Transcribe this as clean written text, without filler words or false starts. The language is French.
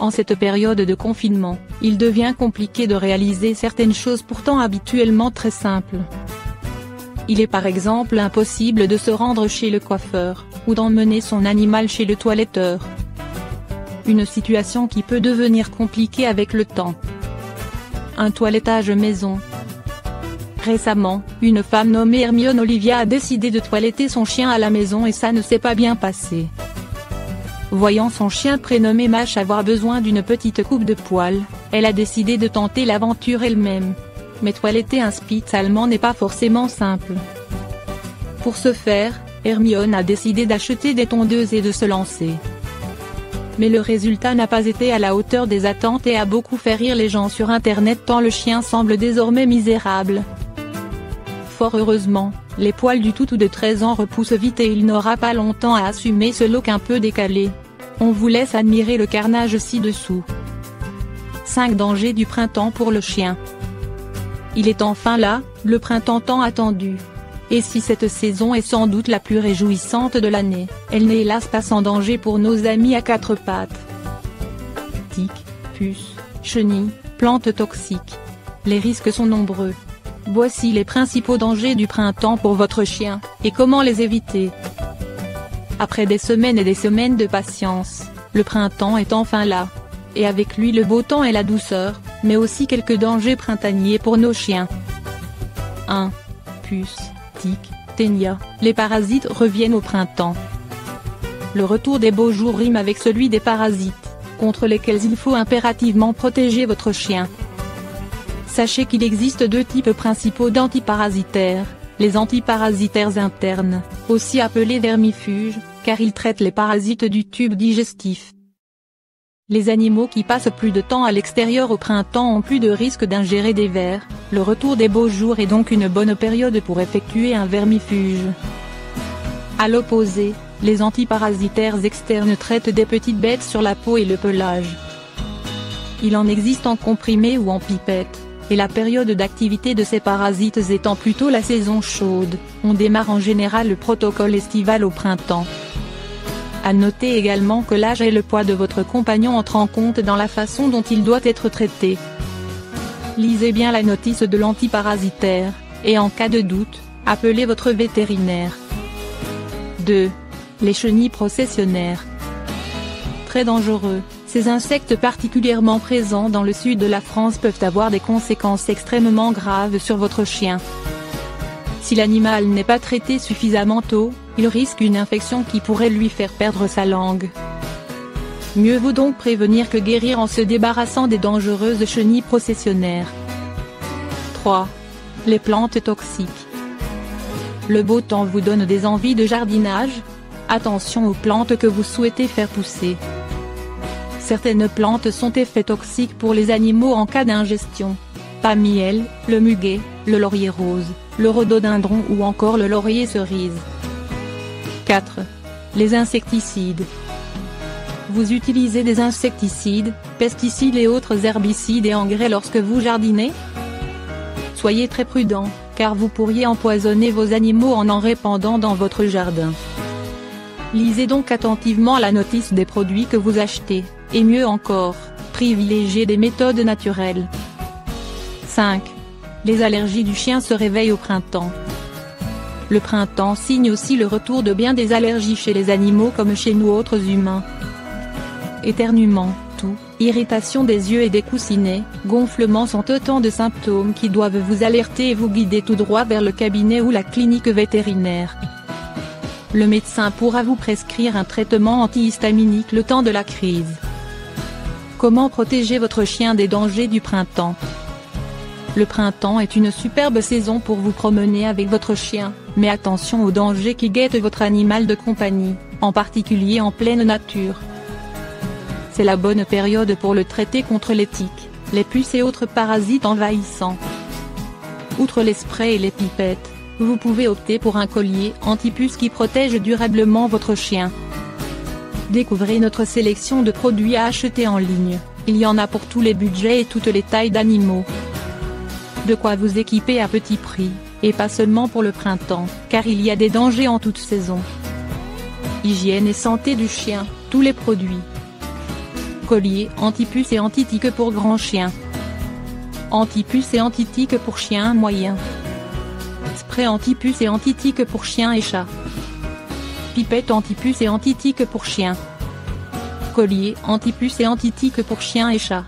En cette période de confinement, il devient compliqué de réaliser certaines choses pourtant habituellement très simples. Il est par exemple impossible de se rendre chez le coiffeur, ou d'emmener son animal chez le toiletteur. Une situation qui peut devenir compliquée avec le temps. Un toilettage maison. Récemment, une femme nommée Hermione Olivia a décidé de toiletter son chien à la maison et ça ne s'est pas bien passé. Voyant son chien prénommé Mash avoir besoin d'une petite coupe de poils, elle a décidé de tenter l'aventure elle-même. Mais toiletter un Spitz allemand n'est pas forcément simple. Pour ce faire, Hermione a décidé d'acheter des tondeuses et de se lancer. Mais le résultat n'a pas été à la hauteur des attentes et a beaucoup fait rire les gens sur internet tant le chien semble désormais misérable. Fort heureusement, les poils du toutou de 13 ans repoussent vite et il n'aura pas longtemps à assumer ce look un peu décalé. On vous laisse admirer le carnage ci-dessous. 5 dangers du printemps pour le chien. Il est enfin là, le printemps tant attendu. Et si cette saison est sans doute la plus réjouissante de l'année, elle n'est hélas pas sans danger pour nos amis à 4 pattes. Tiques, puces, chenilles, plantes toxiques. Les risques sont nombreux. Voici les principaux dangers du printemps pour votre chien, et comment les éviter. Après des semaines et des semaines de patience, le printemps est enfin là. Et avec lui le beau temps et la douceur, mais aussi quelques dangers printaniers pour nos chiens. 1. Puces, tiques, ténia, les parasites reviennent au printemps. Le retour des beaux jours rime avec celui des parasites, contre lesquels il faut impérativement protéger votre chien. Sachez qu'il existe 2 types principaux d'antiparasitaires, les antiparasitaires internes, aussi appelés vermifuges, car ils traitent les parasites du tube digestif. Les animaux qui passent plus de temps à l'extérieur au printemps ont plus de risque d'ingérer des vers, le retour des beaux jours est donc une bonne période pour effectuer un vermifuge. À l'opposé, les antiparasitaires externes traitent des petites bêtes sur la peau et le pelage. Il en existe en comprimé ou en pipette. Et la période d'activité de ces parasites étant plutôt la saison chaude, on démarre en général le protocole estival au printemps. À noter également que l'âge et le poids de votre compagnon entrent en compte dans la façon dont il doit être traité. Lisez bien la notice de l'antiparasitaire, et en cas de doute, appelez votre vétérinaire. 2. Les chenilles processionnaires. Très dangereux. Ces insectes particulièrement présents dans le sud de la France peuvent avoir des conséquences extrêmement graves sur votre chien. Si l'animal n'est pas traité suffisamment tôt, il risque une infection qui pourrait lui faire perdre sa langue. Mieux vaut donc prévenir que guérir en se débarrassant des dangereuses chenilles processionnaires. 3. Les plantes toxiques. Le beau temps vous donne des envies de jardinage? Attention aux plantes que vous souhaitez faire pousser. Certaines plantes sont effets toxiques pour les animaux en cas d'ingestion. Parmi elles, le muguet, le laurier rose, le rhododendron ou encore le laurier cerise. 4. Les insecticides. Vous utilisez des insecticides, pesticides et autres herbicides et engrais lorsque vous jardinez? Soyez très prudent, car vous pourriez empoisonner vos animaux en répandant dans votre jardin. Lisez donc attentivement la notice des produits que vous achetez, et mieux encore, privilégiez des méthodes naturelles. 5. Les allergies du chien se réveillent au printemps. Le printemps signe aussi le retour de bien des allergies chez les animaux comme chez nous autres humains. Éternuement, toux, irritation des yeux et des coussinets, gonflement sont autant de symptômes qui doivent vous alerter et vous guider tout droit vers le cabinet ou la clinique vétérinaire. Le médecin pourra vous prescrire un traitement antihistaminique le temps de la crise. Comment protéger votre chien des dangers du printemps? Le printemps est une superbe saison pour vous promener avec votre chien, mais attention aux dangers qui guettent votre animal de compagnie, en particulier en pleine nature. C'est la bonne période pour le traiter contre les tiques, les puces et autres parasites envahissants. Outre les sprays et les pipettes, vous pouvez opter pour un collier anti-puce qui protège durablement votre chien. Découvrez notre sélection de produits à acheter en ligne, il y en a pour tous les budgets et toutes les tailles d'animaux. De quoi vous équiper à petit prix, et pas seulement pour le printemps, car il y a des dangers en toute saison. Hygiène et santé du chien, tous les produits. Collier anti-puce et anti-tique pour grand chien. Anti-puce et anti-tique pour chien moyen. Spray anti-puce et anti-tique pour chien et chat. Pipette anti-puce et anti-tique pour chien. Collier anti-puce et anti-tique pour chien et chat.